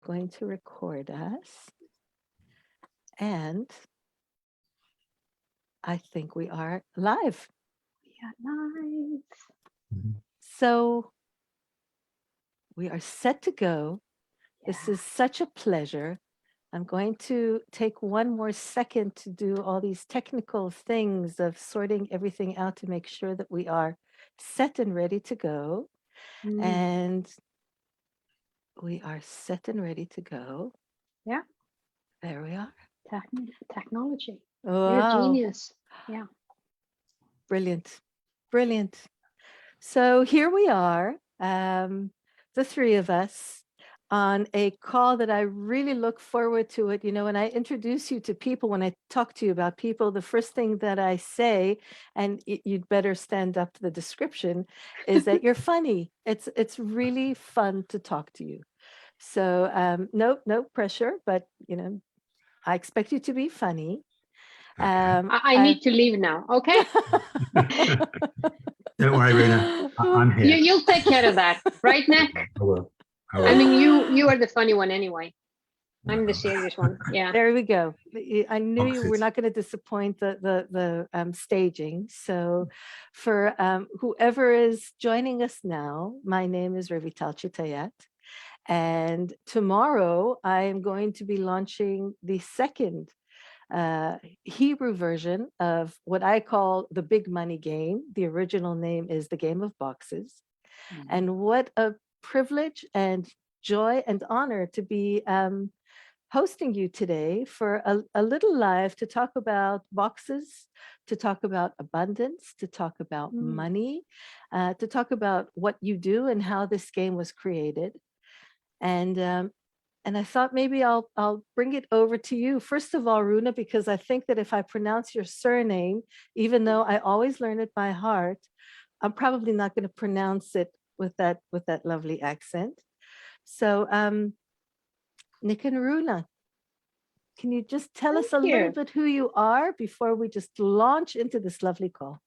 going to record us. And I think we are live. We are live. So we are set to go. Yeah. This is such a pleasure. I'm going to take one more second to do all these technical things of sorting everything out to make sure that we are set and ready to go. And we are set and ready to go. Yeah. There we are. Technology. Wow. You're a genius. Yeah. Brilliant. Brilliant. So here we are, the three of us, on a call that I really look forward to it. You know, when I introduce you to people, when I talk to you about people, the first thing that I say, and you'd better stand up to the description, is that you're funny. It's really fun to talk to you. So no pressure, but you know, I expect you to be funny. I need to leave now, okay? Don't worry, Rona. I'm here. You'll take care of that, right, Nick? I will. I mean, you are the funny one anyway. I'm the serious one. Yeah. There we go. I knew you were not going to disappoint the staging. So for whoever is joining us now, my name is Revital Chitayat. And tomorrow I am going to be launching the second Hebrew version of what I call the big money game. The original name is the Game of Boxes. And what a privilege and joy and honor to be hosting you today for a little live to talk about boxes, to talk about abundance, to talk about money, to talk about what you do and how this game was created. And I thought maybe I'll bring it over to you. First of all, Rona, because I think that if I pronounce your surname, even though I always learn it by heart, I'm probably not going to pronounce it with that lovely accent. So Nick and Rona, can you just tell us a little bit who you are before we just launch into this lovely call?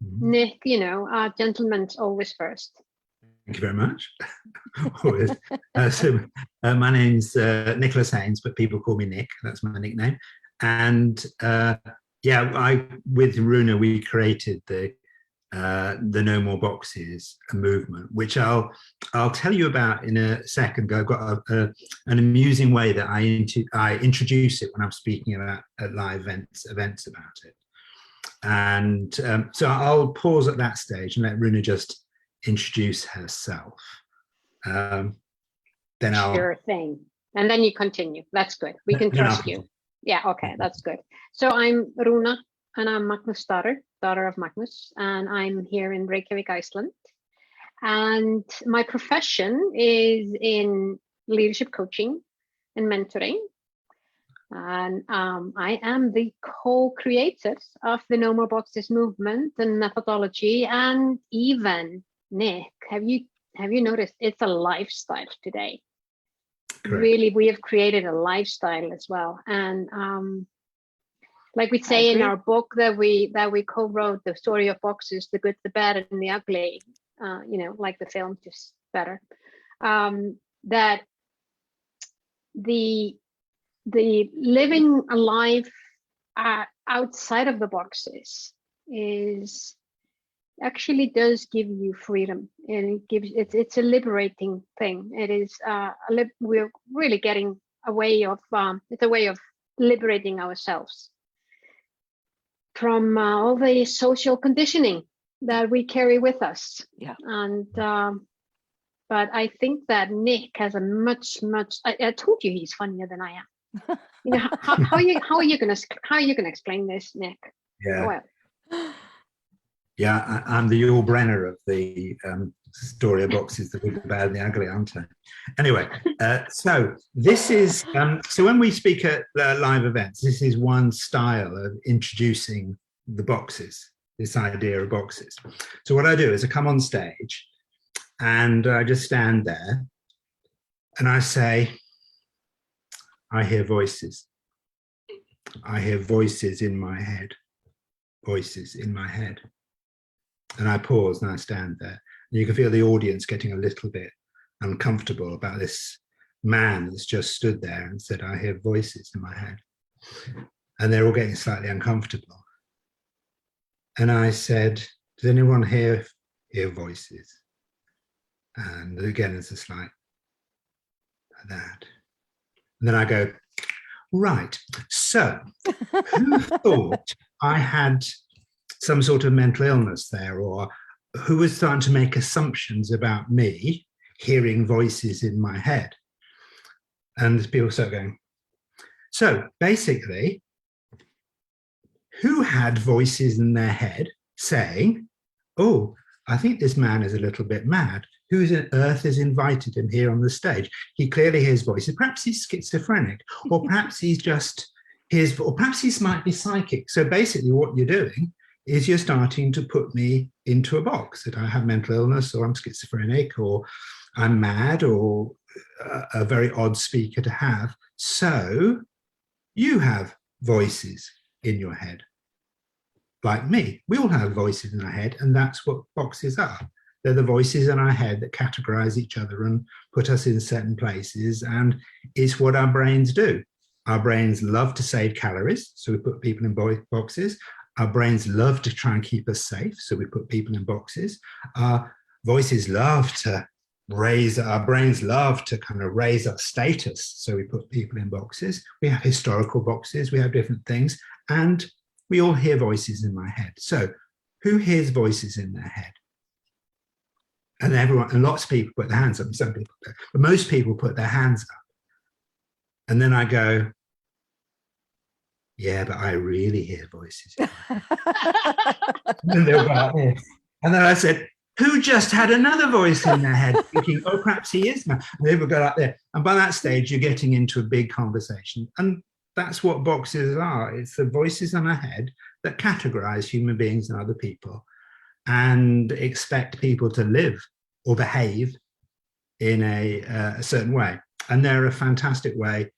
Nick, you know, gentlemen's always first. Thank you very much. My name's Nicholas Haynes, but people call me Nick. That's my nickname. And with Runa, we created the No More Boxes movement, which I'll tell you about in a second. I've got an amusing way that I introduce it when I'm speaking at live events about it. And so I'll pause at that stage and let Runa just introduce herself. Then I'll sure thing, and then you continue. That's good. We can trust you. Yeah, okay, that's good. So I'm Runa, and I'm Magnusdóttir, daughter of Magnus, and I'm here in Reykjavik, Iceland. And my profession is in leadership coaching and mentoring. And I am the co-creator of the No More Boxes movement and methodology, and even Nick, have you noticed it's a lifestyle today? Correct. Really, we have created a lifestyle as well. And like we say in our book that we co-wrote, the story of boxes, the good, the bad, and the ugly, you know, like the film, just better, that the living a life outside of the boxes is actually does give you freedom, and it's a liberating thing. It is we're really getting a way of it's a way of liberating ourselves from all the social conditioning that we carry with us. Yeah. And but I think that Nick has a much I told you he's funnier than I am. You know, how are you gonna explain this, Nick? Yeah. Well, yeah, I'm the Yul Brenner of the story of boxes, the good, the bad, and the ugly, aren't I? Anyway, so this is, so when we speak at live events, this is one style of introducing the boxes, this idea of boxes. So what I do is I come on stage and I just stand there and I say, I hear voices. I hear voices in my head, voices in my head. And I pause and I stand there. And you can feel the audience getting a little bit uncomfortable about this man that's just stood there and said, I hear voices in my head. And they're all getting slightly uncomfortable. And I said, does anyone hear voices? And again, it's just like that. And then I go, right, so who thought I had some sort of mental illness there, or who was starting to make assumptions about me hearing voices in my head? And people start going, so basically, who had voices in their head saying, oh, I think this man is a little bit mad. Who on earth has invited him here on the stage? He clearly hears voices. Perhaps he's schizophrenic, or perhaps he's just or perhaps he might be psychic. So basically what you're doing is you're starting to put me into a box that I have mental illness, or I'm schizophrenic, or I'm mad, or a very odd speaker to have. So you have voices in your head, like me. We all have voices in our head, and that's what boxes are. They're the voices in our head that categorize each other and put us in certain places, and it's what our brains do. Our brains love to save calories, so we put people in boxes. Our brains love to try and keep us safe, so we put people in boxes. Our voices love to our brains love to kind of raise our status, so we put people in boxes. We have historical boxes, we have different things, and we all hear voices in my head. So who hears voices in their head? And lots of people put their hands up, some people don't, but most people put their hands up. And then I go, yeah, but I really hear voices. And they'll go like this. And then I said, who just had another voice in their head thinking, oh, perhaps he is now? And they would go like there. And by that stage, you're getting into a big conversation. And that's what boxes are. It's the voices in our head that categorize human beings and other people and expect people to live or behave in a certain way. And they're a fantastic way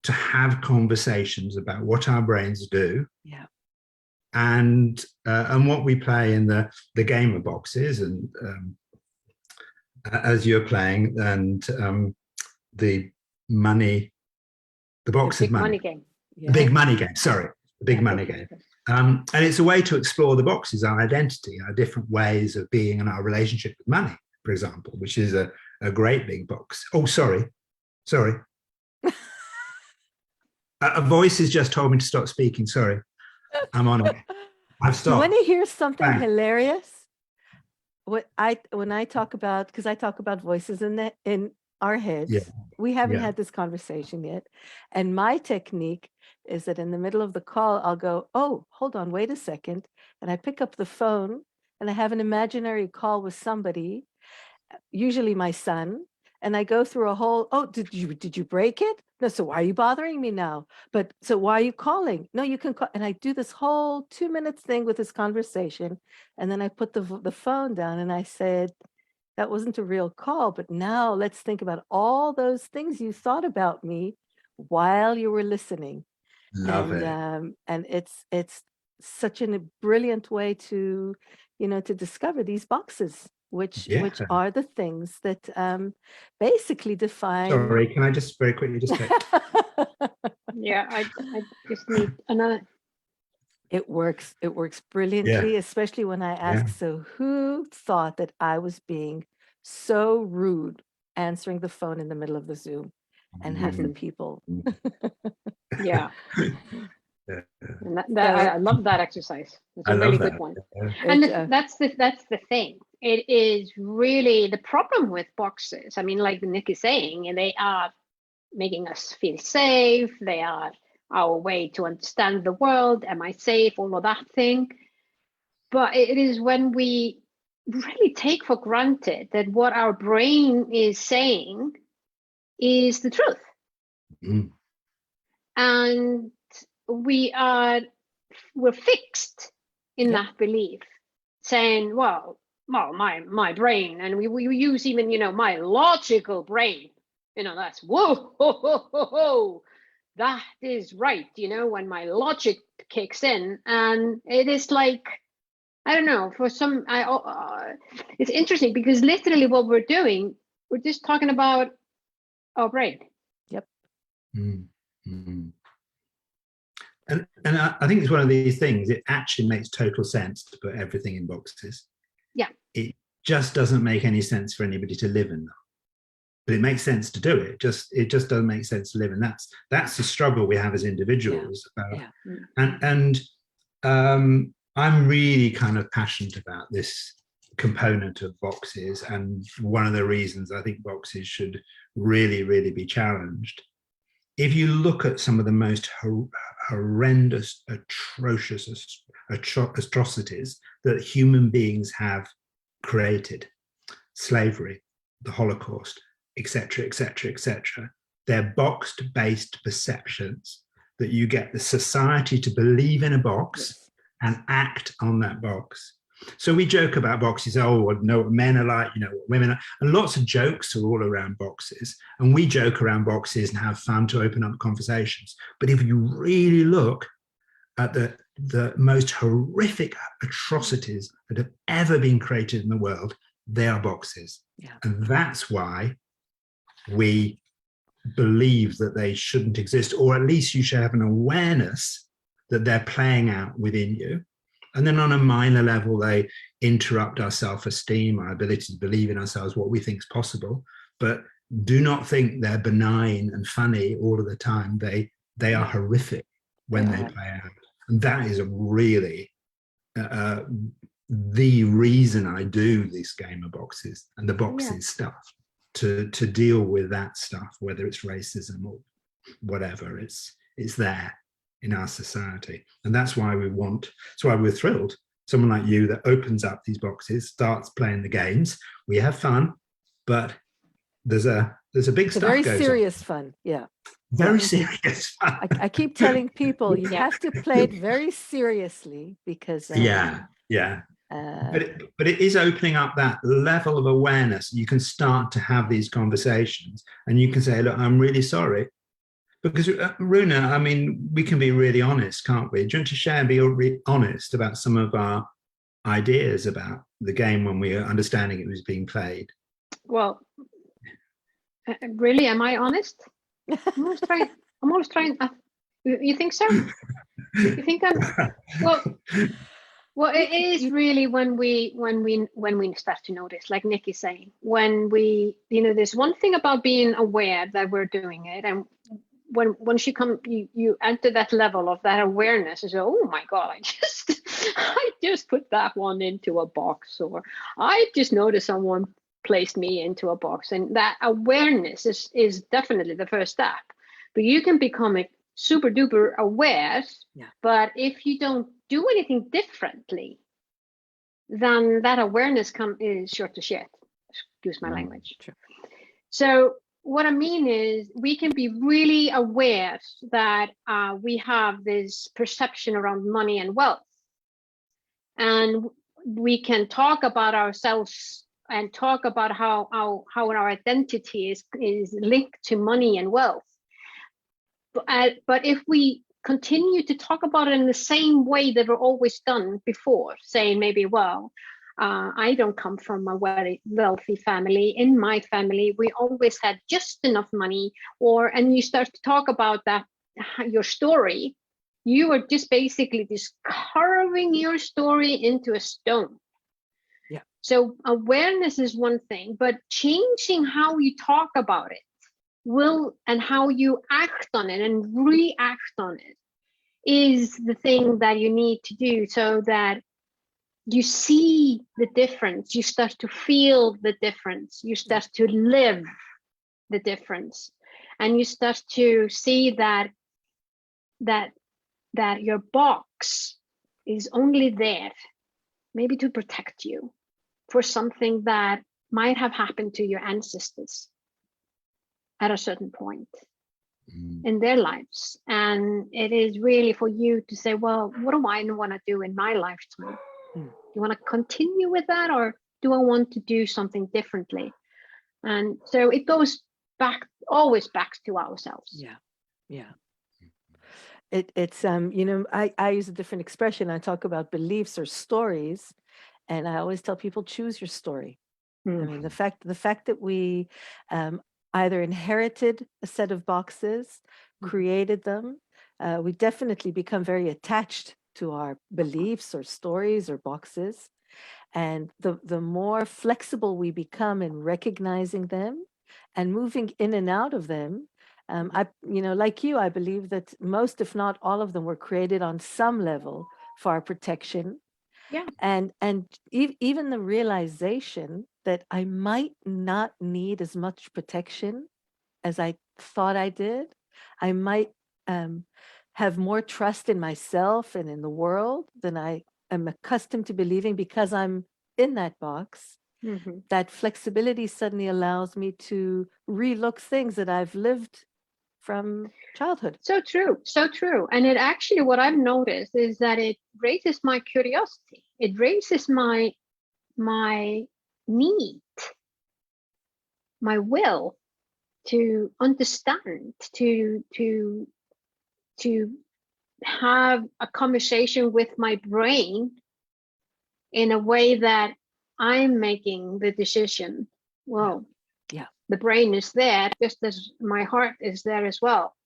to have conversations about what our brains do. Yeah. And what we play in the game of boxes, and as you're playing, and the box of money game. Yeah. The big money game, sorry, the big money game. And it's a way to explore the boxes, our identity, our different ways of being and our relationship with money, for example, which is a great big box. Oh, sorry. A voice has just told me to stop speaking. Sorry, I'm on it. I've stopped. You want to hear something hilarious? When I talk about, because I talk about voices in our heads, we haven't had this conversation yet. And my technique is that in the middle of the call, I'll go, oh, hold on, wait a second. And I pick up the phone and I have an imaginary call with somebody, usually my son. And I go through a whole, oh, did you break it? No, so why are you bothering me now? But so why are you calling? No, you can call. And I do this whole 2 minutes thing with this conversation. And then I put the phone down and I said, that wasn't a real call, but now let's think about all those things you thought about me while you were listening. Love it. And it's such a brilliant way to, to discover these boxes, which are the things that basically define. Sorry, can I just very quickly just say? Yeah, I just need another. It works brilliantly, especially when I ask, so who thought that I was being so rude answering the phone in the middle of the Zoom? And half the people. Yeah. And I love that exercise. It's a really good one. And that's the thing. It is really the problem with boxes. I mean, like Nick is saying, and they are making us feel safe. They are our way to understand the world. Am I safe? All of that thing. But it is when we really take for granted that what our brain is saying is the truth. Mm. And we're fixed in that belief, saying, well, my brain, and we use even, my logical brain, that's whoa, that is right, when my logic kicks in. And it is like, I don't know, for some, it's interesting because literally what we're doing, we're just talking about Oh, right. Yep. Mm-hmm. And I think it's one of these things, it actually makes total sense to put everything in boxes. Yeah. It just doesn't make any sense for anybody to live in them. But it makes sense to do it. It just doesn't make sense to live in. That's the struggle we have as individuals. And I'm really kind of passionate about this component of boxes. And one of the reasons I think boxes should really, really be challenged. If you look at some of the most horrendous, atrocious atrocities that human beings have created, slavery, the Holocaust, etc., etc., etc., they're box-based perceptions that you get the society to believe in a box and act on that box. So we joke about boxes. Oh, I know what men are like, you know what women are, and lots of jokes are all around boxes. And we joke around boxes and have fun to open up conversations. But if you really look at the most horrific atrocities that have ever been created in the world, they are boxes. Yeah. And that's why we believe that they shouldn't exist, or at least you should have an awareness that they're playing out within you. And then on a minor level, they interrupt our self-esteem, our ability to believe in ourselves, what we think is possible. But do not think they're benign and funny all of the time. They are horrific when they play out. And that is really the reason I do this game of boxes and the boxes stuff, to deal with that stuff, whether it's racism or whatever. It's there in our society, and that's why we're thrilled. Someone like you that opens up these boxes, starts playing the games. We have fun, but there's a big stuff. Very goes serious on. fun, Very serious fun. I keep telling people you have to play it very seriously because but it is opening up that level of awareness. You can start to have these conversations, and you can say, "Look, I'm really sorry." Because, Rona, I mean, we can be really honest, can't we? Do you want to share and be honest about some of our ideas about the game when we were understanding it was being played? Well, really, am I honest? I'm always trying. You think so? You think I'm? Well, it is really when we start to notice, like Nick is saying, when we, there's one thing about being aware that we're doing it, and once you enter that level of that awareness and say, oh my God, I just put that one into a box, or I just noticed someone placed me into a box. And that awareness is definitely the first step. But you can become super duper aware, but if you don't do anything differently, then that awareness is short to shit. Excuse my language. Sure. So what I mean is we can be really aware that we have this perception around money and wealth. And we can talk about ourselves and talk about how our identity is linked to money and wealth. But if we continue to talk about it in the same way that we're always done before, saying maybe, well, I don't come from a very wealthy family. In my family, we always had just enough money, and you start to talk about that, your story, you are just basically just carving your story into a stone. Yeah. So awareness is one thing, but changing how you talk about it and how you act on it and react on it is the thing that you need to do, so that you see the difference, you start to feel the difference, you start to live the difference, and you start to see that your box is only there maybe to protect you for something that might have happened to your ancestors at a certain point in their lives. And it is really for you to say, well, what do I want to do in my lifetime? Do you want to continue with that, or do I want to do something differently? And so it goes always back to ourselves. Yeah. It's I use a different expression. I talk about beliefs or stories, and I always tell people, choose your story. I mean, the fact that we either inherited a set of boxes, created them. We definitely become very attached to our beliefs or stories or boxes. And the more flexible we become in recognizing them and moving in and out of them, like you, I believe that most, if not all of them, were created on some level for our protection. Yeah. And even the realization that I might not need as much protection as I thought I did. I might have more trust in myself and in the world than I am accustomed to believing because I'm in that box. Mm-hmm. That flexibility suddenly allows me to relook things that I've lived from childhood. So true, so true. And it actually, what I've noticed is that it raises my curiosity. It raises my need, my will to understand, to have a conversation with my brain in a way that I'm making the decision. Well, yeah, the brain is there just as my heart is there as well.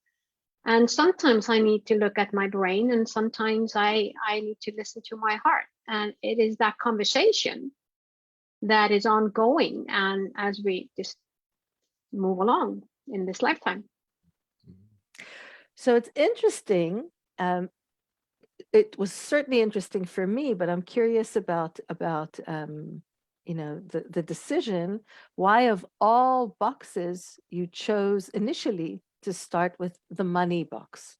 And sometimes I need to look at my brain, and sometimes I need to listen to my heart. And it is that conversation that is ongoing, and as we just move along in this lifetime. So it's interesting. It was certainly interesting for me, but I'm curious about the decision. Why of all boxes you chose initially to start with the money box?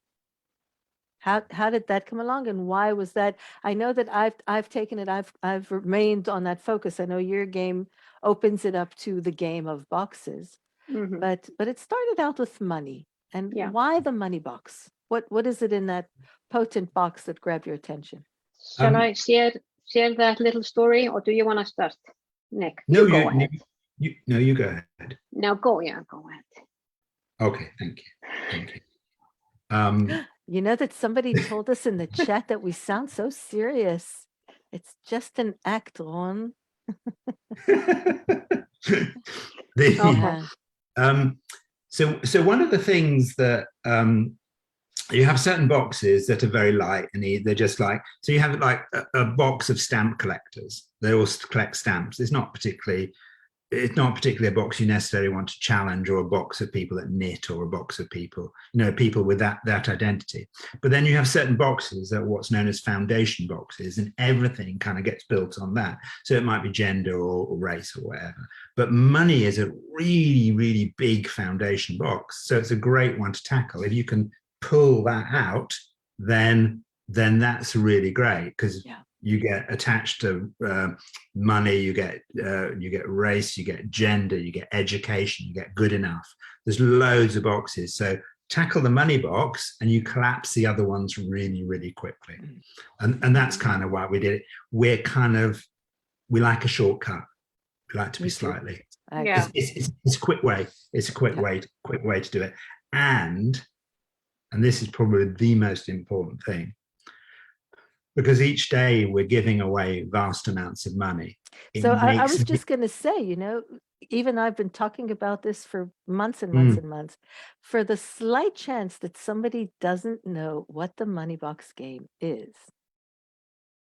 How did that come along, and why was that? I know that I've taken it. I've remained on that focus. I know your game opens it up to the game of boxes, Mm-hmm. but it started out with money. And why the money box? What is it in that potent box that grabbed your attention? Shall I share that little story, or do you want to start, Nick? No, you go ahead. You go ahead. No, go ahead. Okay, thank you. You know that somebody told us in the chat that we sound so serious. It's just an act, Ron. So one of the things that you have certain boxes that are very light, and they're just like, so you have like a box of stamp collectors. They all collect stamps. It's not particularly a box you necessarily want to challenge, or a box of people that knit, or a box of people, people with that identity. But then you have certain boxes that are what's known as foundation boxes, and everything kind of gets built on that. So it might be gender or race or whatever. But money is a really, really big foundation box. So it's a great one to tackle. If you can pull that out, then that's really great, because you get attached to money, you get race, you get gender, you get education, you get good enough. There's loads of boxes. So tackle the money box and you collapse the other ones really, really quickly. And that's kind of why we did it. We like a shortcut. We like to be slightly. It's a quick way. It's a quick way to do it. And this is probably the most important thing, because each day we're giving away vast amounts of money. I was just going to say, even I've been talking about this for months and months and months. For the slight chance that somebody doesn't know what the money box game is,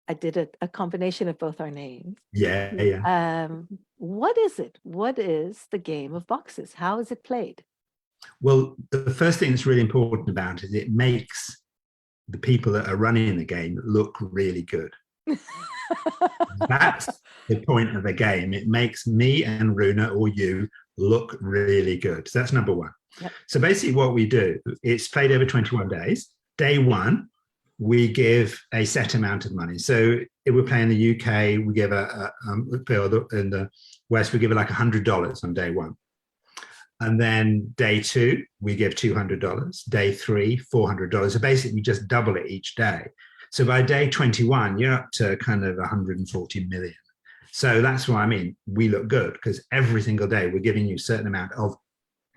I did a combination of both our names. What is it? What is the game of boxes? How is it played? Well, the first thing that's really important about it is it makes the people that are running the game look really good. That's the point of the game. It makes me and Rona or you look really good. So that's number one. Yep. So basically what we do, it's played over 21 days. Day one, we give a set amount of money. So if we're playing in the UK, we give in the West, we give it like $100 on day one. And then day two, we give $200. Day three, $400. So basically, we just double it each day. So by day 21, you're up to kind of 140 million. So that's what I mean. We look good, because every single day we're giving you a certain amount of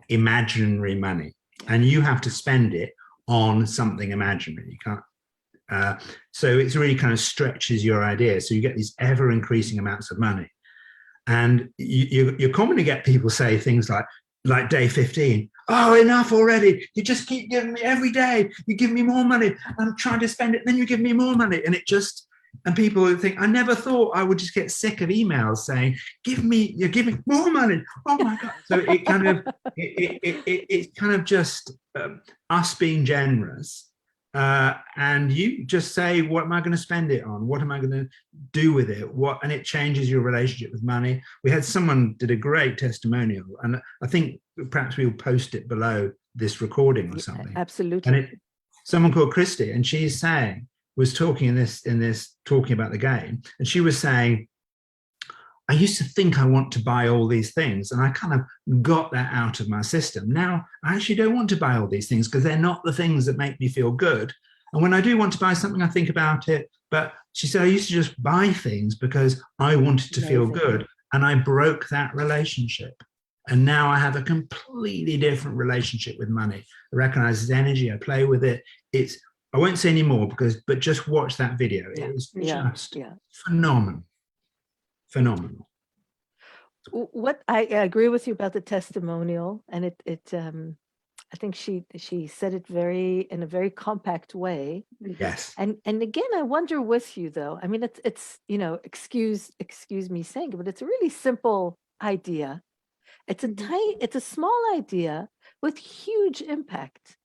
imaginary money, and you have to spend it on something imaginary. You can't. So it's really kind of stretches your idea. So you get these ever increasing amounts of money. And you commonly get people say things like, like day 15, oh, enough already. You just keep giving me every day. You give me more money. I'm trying to spend it. Then you give me more money. And it just, and people would think, I never thought I would just get sick of emails saying, you're giving more money. Oh my God. So it kind of, it's kind of just us being generous. And you just say, what am I going to spend it on? What am I going to do with it? And it changes your relationship with money. We had someone did a great testimonial, and I think perhaps we'll post it below this recording or something. Absolutely. And someone called Christy, and she's was talking in this talking about the game, and she was saying, I used to think I want to buy all these things, and I kind of got that out of my system. Now, I actually don't want to buy all these things because they're not the things that make me feel good. And when I do want to buy something, I think about it. But she said, I used to just buy things because I wanted to feel good. And I broke that relationship. And now I have a completely different relationship with money. I recognize its energy. I play with it. I won't say any more but just watch that video. It was just phenomenal. Phenomenal. What I agree with you about the testimonial, and I think she said it in a very compact way. Yes. And again, I wonder with you though. I mean, it's excuse me saying it, but it's a really simple idea. It's a small idea with huge impact.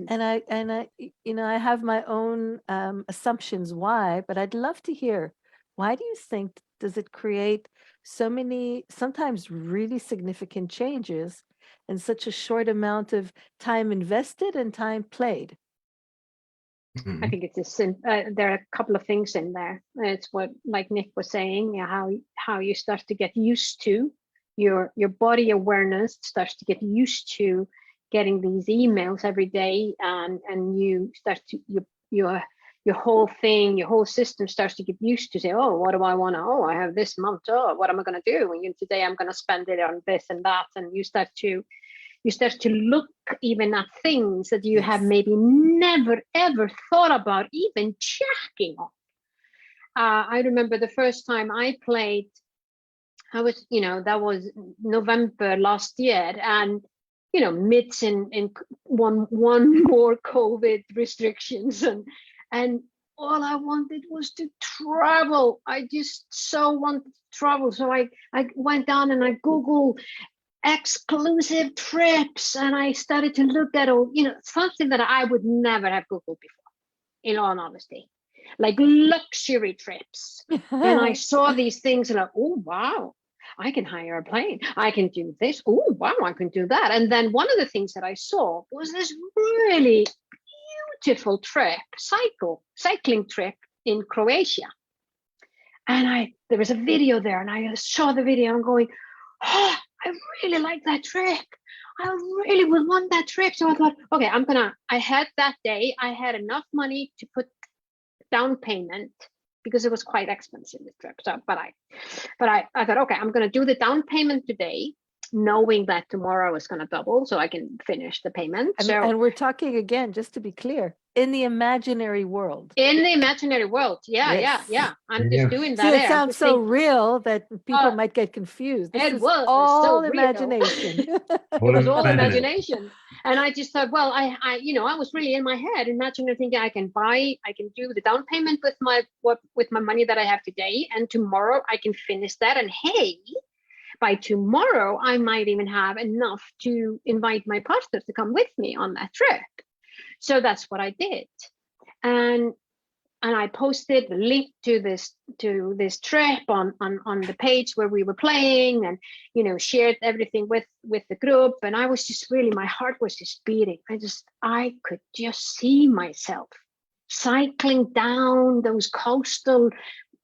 And I have my own assumptions why, but I'd love to hear, why do you think does it create so many, sometimes really significant changes in such a short amount of time invested and time played? I think it's there are a couple of things in there. It's what, like Nick was saying, how you start to get used to your body awareness starts to get used to getting these emails every day, and you start to your whole thing, your whole system starts to get used to say, oh, what do I want to, I have this month, what am I going to do? And today I'm going to spend it on this and that. And you start to look even at things that you have maybe never, ever thought about even checking on. I remember the first time I played, that was November last year. And, midst in one more COVID restrictions, and all I wanted was to travel. I just so wanted to travel. So I went down and I Googled exclusive trips, and I started to look at something that I would never have Googled before, in all honesty, like luxury trips. And I saw these things and oh, wow, I can hire a plane. I can do this. Oh, wow, I can do that. And then one of the things that I saw was this really beautiful trip, cycling trip in Croatia. And there was a video there, and I saw the video. I'm going, oh, I really like that trip. I really would want that trip. So I thought, okay, I had that day, I had enough money to put down payment, because it was quite expensive, this trip. So, but I thought, okay, I'm going to do the down payment today, knowing that tomorrow is going to double, so I can finish the payment. And we're talking, again, just to be clear, in the imaginary world. In the imaginary world, yeah. I'm just doing that. See, it sounds so real that people might get confused. This was all imagination. It was all imagination. And I just thought, well, I was really in my head imagining, thinking I can do the down payment with my money that I have today, and tomorrow I can finish that. And hey, by tomorrow, I might even have enough to invite my partner to come with me on that trip. So that's what I did. And I posted the link to this trip on the page where we were playing, and, shared everything with the group. And I was just really, my heart was just beating. I could just see myself cycling down those coastal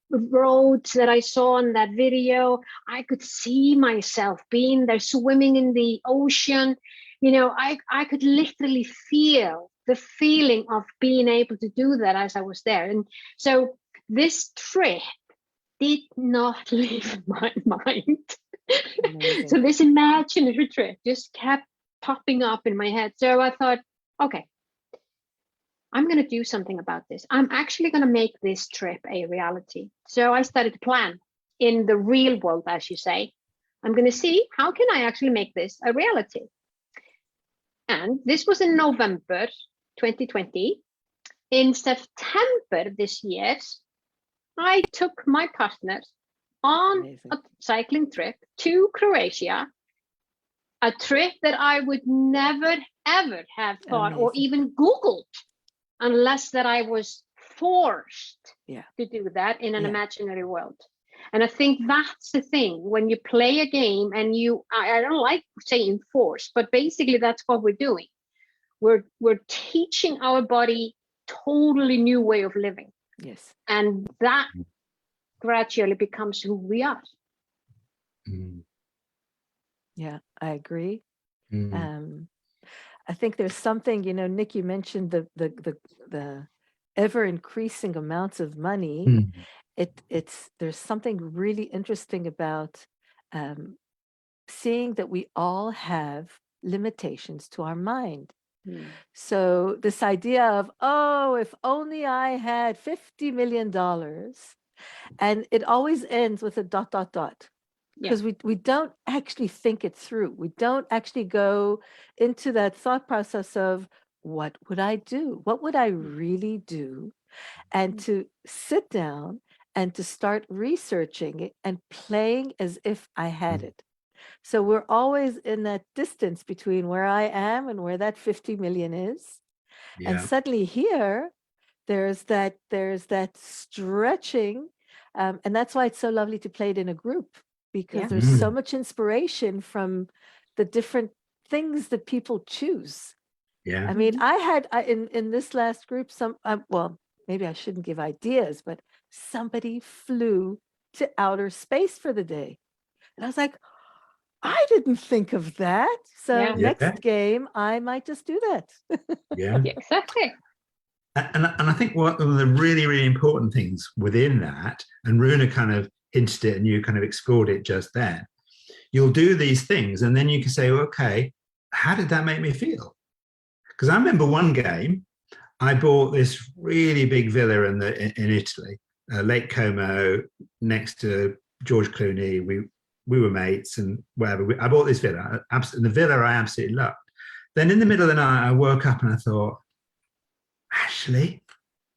roads that I saw in that video. I could see myself being there, swimming in the ocean. I could literally feel the feeling of being able to do that as I was there. And so this trip did not leave my mind. So this imaginary trip just kept popping up in my head. So I thought, okay, I'm going to do something about this. I'm actually going to make this trip a reality. So I started to plan in the real world, as you say. I'm going to see how can I actually make this a reality. And this was in November 2020. In September this year, I took my partner on a cycling trip to Croatia, a trip that I would never, ever have thought or even Googled unless that I was forced to do that in an imaginary world. And I think that's the thing when you play a game and I don't like saying force, but basically that's what we're doing. We're teaching our body totally new way of living. Yes. And that gradually becomes who we are. Yeah, I agree. I think there's something, Nick, you mentioned the ever increasing amounts of money. There's something really interesting about seeing that we all have limitations to our mind. So this idea of, if only I had $50 million, and it always ends with a ... Because we don't actually think it through. We don't actually go into that thought process of what would I do? What would I really do? And to sit down and to start researching it and playing as if I had it. So we're always in that distance between where I am and where that 50 million is. And suddenly here, there's that stretching. And that's why it's so lovely to play it in a group, because there's so much inspiration from the different things that people choose. Yeah. I mean, I had in this last group, well, maybe I shouldn't give ideas, but somebody flew to outer space for the day. And I was like, I didn't think of that. So next game, I might just do that. Yeah, exactly. And I think one of the really, really important things within that, and Rona kind of hinted it and you kind of explored it just then, you'll do these things and then you can say, okay, how did that make me feel? Because I remember one game, I bought this really big villa in Italy, Lake Como, next to George Clooney. We were mates and whatever. I bought this villa, and the villa I absolutely loved. Then in the middle of the night, I woke up and I thought, actually,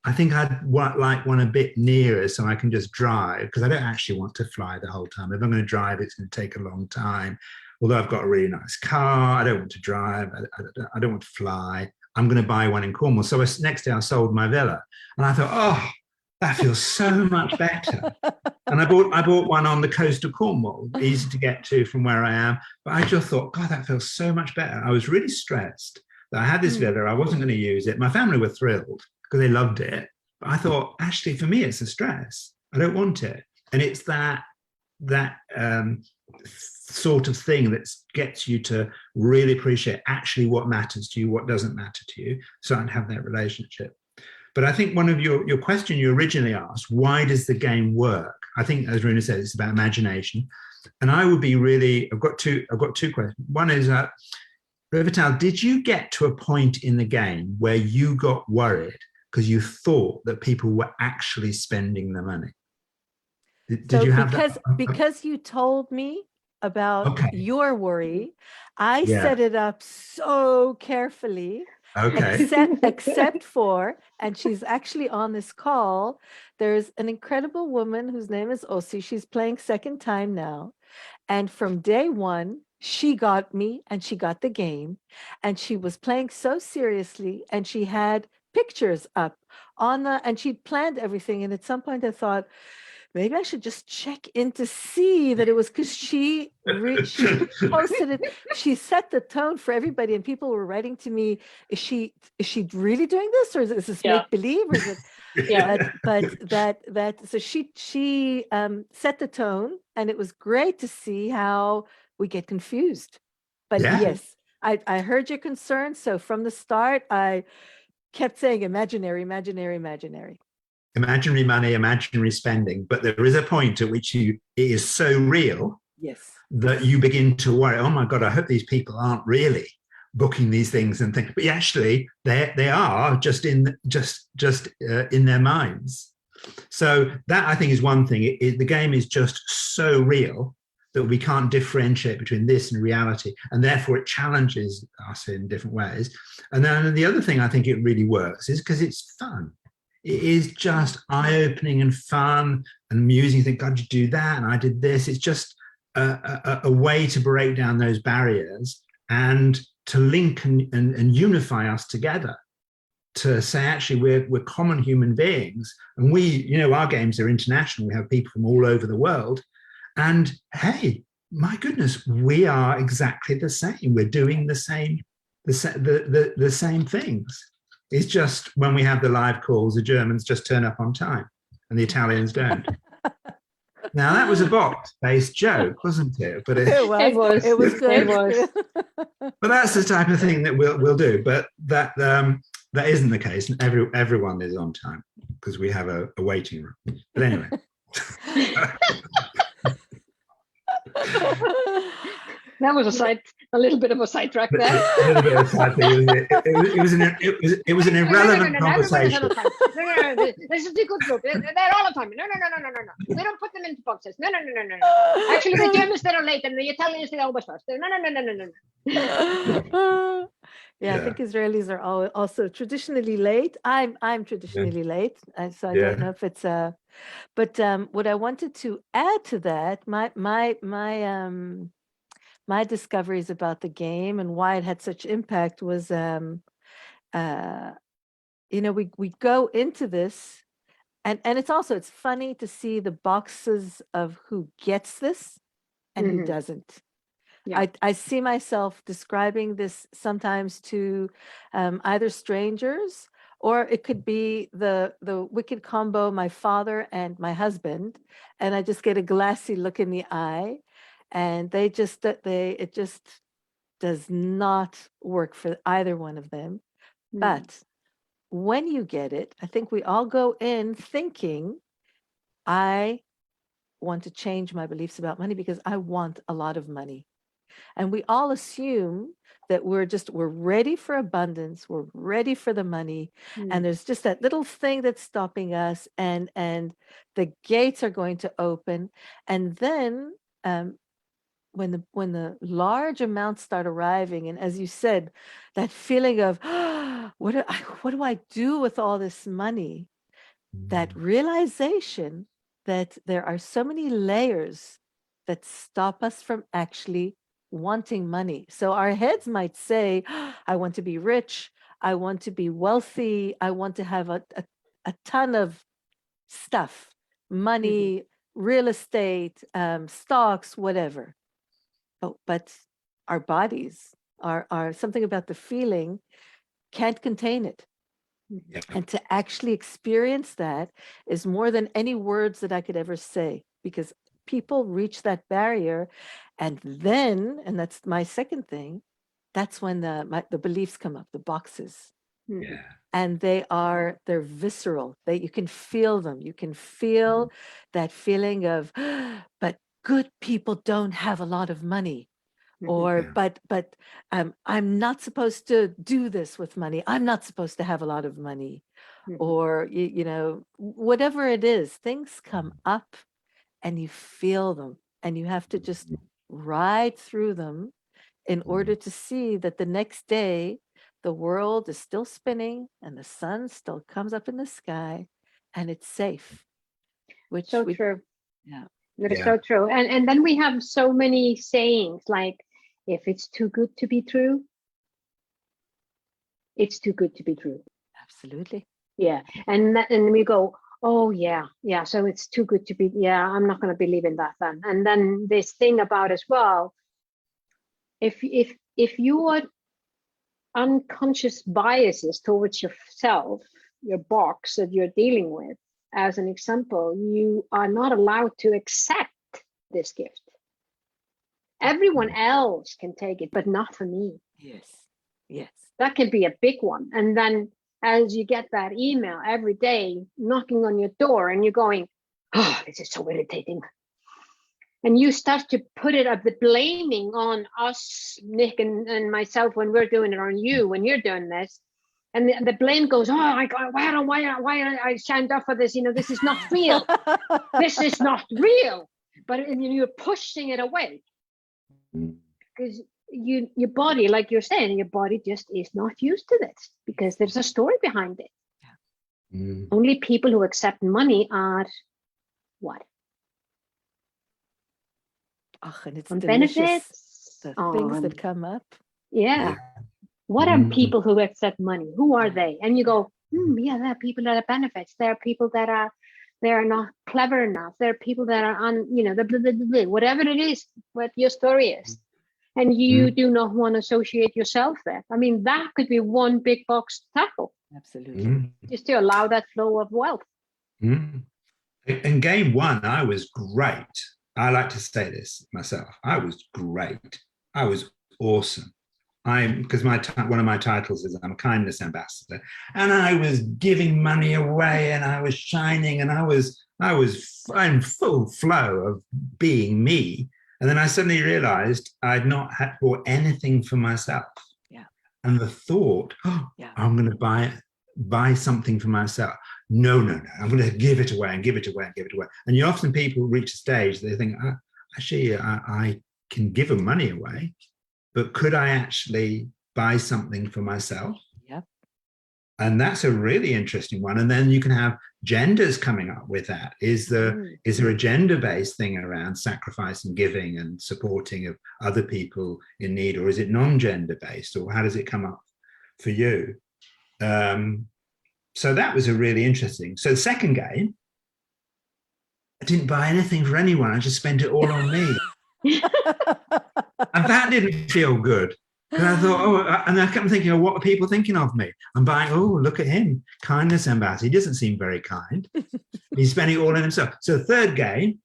I think I'd like one a bit nearer so I can just drive, because I don't actually want to fly the whole time. If I'm going to drive, it's going to take a long time. Although I've got a really nice car, I don't want to drive. I don't want to fly. I'm going to buy one in Cornwall. So next day I sold my villa and I thought, oh, that feels so much better. And I bought one on the coast of Cornwall, easy to get to from where I am. But I just thought, God, that feels so much better. I was really stressed that I had this villa. I wasn't going to use it. My family were thrilled because they loved it. But I thought, actually, for me, it's a stress. I don't want it. And it's that sort of thing that gets you to really appreciate actually what matters to you, what doesn't matter to you, so and have that relationship. But I think one of your question you originally asked, why does the game work? I think, as Rona said, it's about imagination. And I would be really, I've got two questions. One is, Revital, did you get to a point in the game where you got worried because you thought that people were actually spending the money? Did you have that? Because you told me about your worry, I set it up so carefully. Except for, and she's actually on this call, there's an incredible woman whose name is Osi. She's playing second time now. And from day one, she got me and she got the game. And she was playing so seriously and she had pictures up and she'd planned everything. And at some point I thought, maybe I should just check in to see that it was, because she posted it. She set the tone for everybody, and people were writing to me, is she really doing this, or is this make believe, or is it so she set the tone, and it was great to see how we get confused. But yes, I heard your concern. So from the start, I kept saying imaginary. Imaginary money, imaginary spending, but there is a point at which it is so real that you begin to worry, oh my God, I hope these people aren't really booking these things and things. But actually, they are just in their minds. So that, I think, is one thing. The game is just so real that we can't differentiate between this and reality, and therefore it challenges us in different ways. And then the other thing I think it really works is because it's fun. It is just eye-opening and fun and amusing. You think, God, you do that, and I did this. It's just a way to break down those barriers and to link and unify us together, to say, actually, we're common human beings, and we, you know, our games are international. We have people from all over the world, and hey, my goodness, we are exactly the same. We're doing the same things. It's just when we have the live calls, the Germans just turn up on time, and the Italians don't. Now that was a box-based joke, wasn't it? But it was good. It was. But that's the type of thing that we'll do. But that isn't the case, and everyone is on time because we have a waiting room. But anyway. That was a little bit of a sidetrack there. A little bit of a sidetrack. It was an irrelevant conversation. No. This is a good group. They're all the time. No. We don't put them into boxes. No. Actually, the Germans, they're late, and the Italians, they're always first. No. Yeah, I think Israelis are also traditionally late. I'm traditionally late, so I don't know if it's But what I wanted to add to that, my discoveries about the game and why it had such impact was, we go into this, and it's funny to see the boxes of who gets this and who doesn't. Yeah. I see myself describing this sometimes to either strangers, or it could be the wicked combo, my father and my husband, and I just get a glassy look in the eye, and it just does not work for either one of them. But when you get it, I think we all go in thinking, I want to change my beliefs about money because I want a lot of money. And we all assume that we're ready for abundance, we're ready for the money, and there's just that little thing that's stopping us, and the gates are going to open. And then when the large amounts start arriving, and as you said, that feeling of what do I do with all this money? That realization that there are so many layers that stop us from actually wanting money. So our heads might say, I want to be rich, I want to be wealthy, I want to have a ton of stuff, money, real estate, stocks, whatever. But our bodies are something about the feeling can't contain it. Yeah. And to actually experience that is more than any words that I could ever say, because people reach that barrier, and that's my second thing, that's when the beliefs come up, the boxes. Yeah. And they're visceral. You can feel them. You can feel that feeling of, but good people don't have a lot of money. Or, but I'm not supposed to do this with money. I'm not supposed to have a lot of money. Or, whatever it is, things come up and you feel them, and you have to just ride through them in order to see that the next day the world is still spinning and the sun still comes up in the sky and it's safe. True. Yeah. That is so true. And then we have so many sayings like, if it's too good to be true, it's too good to be true. Absolutely. Yeah. And we go, oh yeah. So it's too good to be. Yeah, I'm not going to believe in that then. And then this thing about as well, if your unconscious biases towards yourself, your box that you're dealing with, as an example, you are not allowed to accept this gift. Everyone else can take it, but not for me. Yes. That can be a big one. And then as you get that email every day knocking on your door and you're going, oh, this is so irritating. And you start to put it up, the blaming on us, Nick and myself, when we're doing it, on you, when you're doing this. And the blame goes, oh my God, why I signed up for this? This is not real. This is not real. but you're pushing it away because your body, like you're saying, your body just is not used to this because there's a story behind it. Only people who accept money are what? And it's On delicious, benefits, the things that come up. Yeah. What are people who accept money? Who are they? And you go, yeah, there are people that are benefits. There are people that are not clever enough. There are people that are on, whatever it is, what your story is. And you do not want to associate yourself there. I mean, that could be one big box to tackle. Absolutely. Just to allow that flow of wealth. In game one, I was great. I like to say this myself. I was great. I was awesome. Because one of my titles is I'm a kindness ambassador, and I was giving money away, and I was shining, and I was in full flow of being me. And then I suddenly realized I'd not bought anything for myself. Yeah. And the thought, I'm going to buy something for myself. No. I'm going to give it away and give it away and give it away. And often people reach a stage, they think, actually, I can give them money away, but could I actually buy something for myself? Yeah. And that's a really interesting one. And then you can have genders coming up with that. Is there a gender-based thing around sacrifice and giving and supporting of other people in need, or is it non-gender based, or how does it come up for you? So that was a really interesting. So the second game, I didn't buy anything for anyone. I just spent it all on me. And that didn't feel good. And I thought, and I kept thinking, what are people thinking of me? I'm buying, look at him, kindness ambassador. He doesn't seem very kind. He's spending it all on himself. So the third game,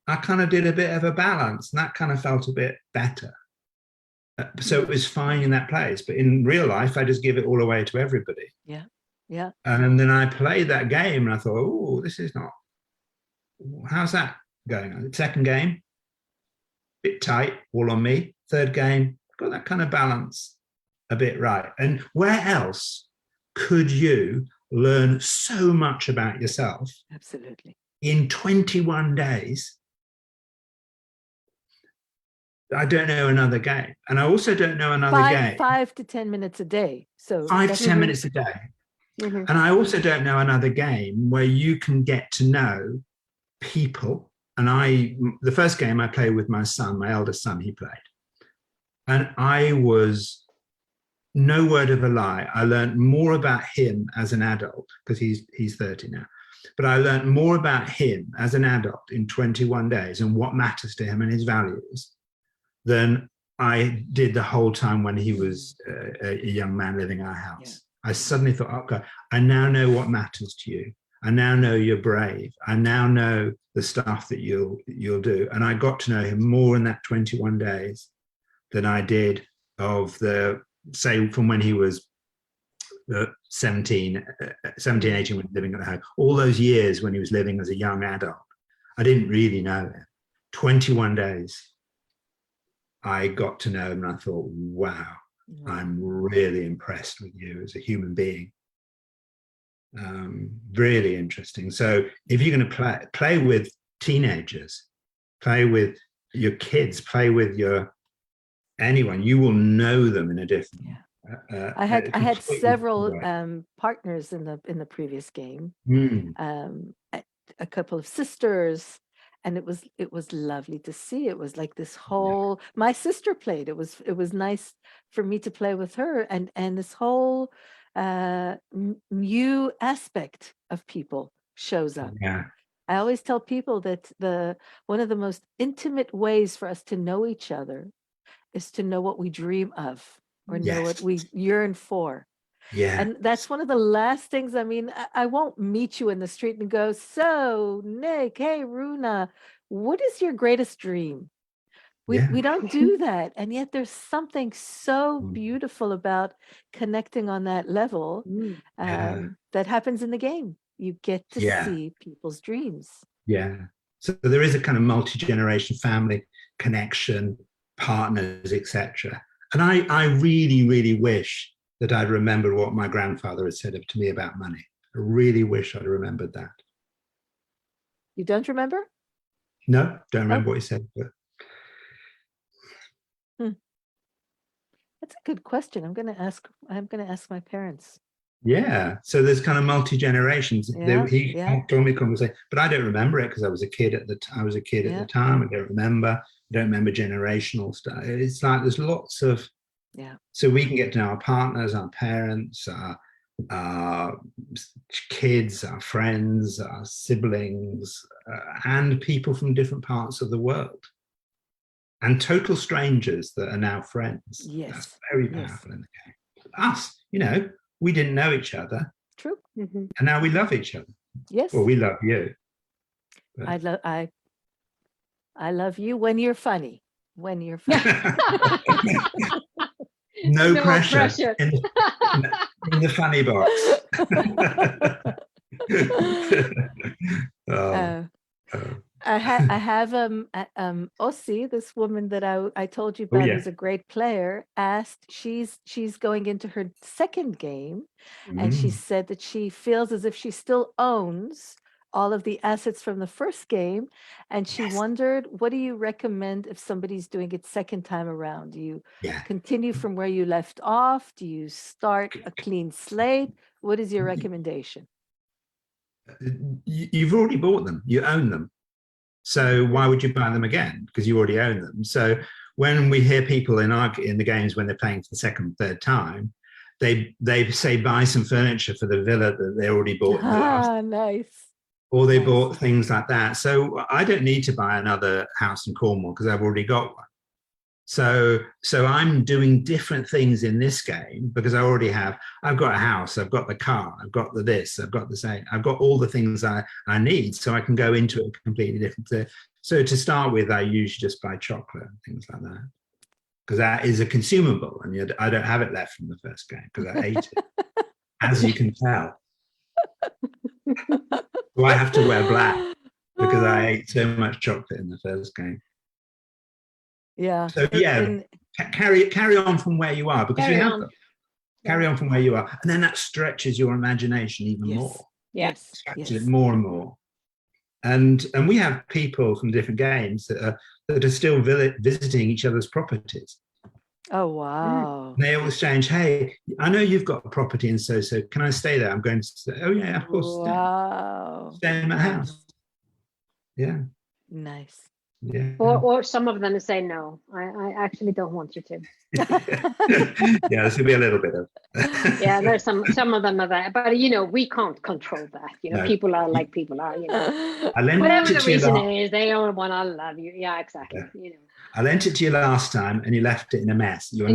I kind of did a bit of a balance, and that kind of felt a bit better. So it was fine in that place. But in real life, I just give it all away to everybody. Yeah. Yeah. And then I played that game, and I thought, this is not, how's that going on? The second game, bit tight, all on me. Third game, got that kind of balance a bit right. And where else could you learn so much about yourself? Absolutely. In 21 days? I don't know another game. And I also don't know another game. 5 to 10 minutes a day. So 5 to 10 minutes a day. And I also don't know another game where you can get to know people. And the first game I played with my son, my eldest son, he played. And I was, no word of a lie, I learned more about him as an adult, because he's 30 now. But I learned more about him as an adult in 21 days and what matters to him and his values than I did the whole time when he was a young man living in our house. Yeah. I suddenly thought, okay, I now know what matters to you. I now know you're brave. I now know the stuff that you'll do. And I got to know him more in that 21 days than I did say from when he was 17, 18, when living at home. All those years when he was living as a young adult, I didn't really know him. 21 days, I got to know him, and I thought, wow, I'm really impressed with you as a human being. Really interesting. So if you're going to play with teenagers, play with your kids, play with anyone, you will know them in a different. I had several partners in the previous game. A couple of sisters, and it was lovely to see. It was like this whole. My sister played. It was nice for me to play with her, and this whole new aspect of people shows up. Yeah. I always tell people that one of the most intimate ways for us to know each other is to know what we dream of, or know what we yearn for. Yeah. And that's one of the last things. I mean, I won't meet you in the street and go, so Nick, hey, Rona, what is your greatest dream? We don't do that. And yet there's something so beautiful about connecting on that level that happens in the game. You get to see people's dreams. Yeah. So there is a kind of multi-generation family connection, partners, etc. And I really, really wish that I'd remembered what my grandfather had said to me about money. I really wish I'd remembered that. You don't remember? No, don't remember what he said. But That's a good question. I'm going to ask my parents. yeah, so there's kind of multi-generations. Yeah, He told me a conversation, but I don't remember it because I was a kid at the time. I don't remember generational stuff. It's like there's lots of, so we can get to know our partners, our parents, our kids, our friends, our siblings, and people from different parts of the world, and total strangers that are now friends. Yes, that's very powerful in the game. Us, we didn't know each other. True. And now we love each other. Yes. Well, we love you. But... I love you when you're funny. When you're funny. No pressure. In the funny box. I have Ossi, this woman that I told you about, who's a great player, asked, she's going into her second game, and she said that she feels as if she still owns all of the assets from the first game, and she wondered, what do you recommend if somebody's doing it second time around? Do you continue from where you left off? Do you start a clean slate? What is your recommendation? You've already bought them. You own them. So why would you buy them again? Because you already own them. So when we hear people in the games, when they're playing for the second, third time, they say buy some furniture for the villa that they already bought. Nice. Or they bought things like that. So I don't need to buy another house in Cornwall because I've already got one. So I'm doing different things in this game because I've got a house, I've got the car, I've got this, I've got the same, I've got all the things I need, so I can go into it completely different. So to start with, I usually just buy chocolate and things like that, because that is a consumable, and I don't have it left from the first game because I ate it, as you can tell. So I have to wear black because I ate so much chocolate in the first game. Yeah. So carry on from where you are, because carry on from where you are, and then that stretches your imagination even more. Yes. Stretches it more and more. And we have people from different games that are still visiting each other's properties. Oh wow! And they always change. Hey, I know you've got a property in so. Can I stay there? I'm going to stay. Oh yeah, of course. Wow. Stay in my house. Yeah. Nice. Yeah. Or some of them say no. I actually don't want you to. Yeah, this will be a little bit of. Yeah, there's some of them are there, but we can't control that. No. People are like people are. Whatever the reason is, they all want to love you. Yeah, exactly. Yeah. I lent it to you last time, and you left it in a mess. You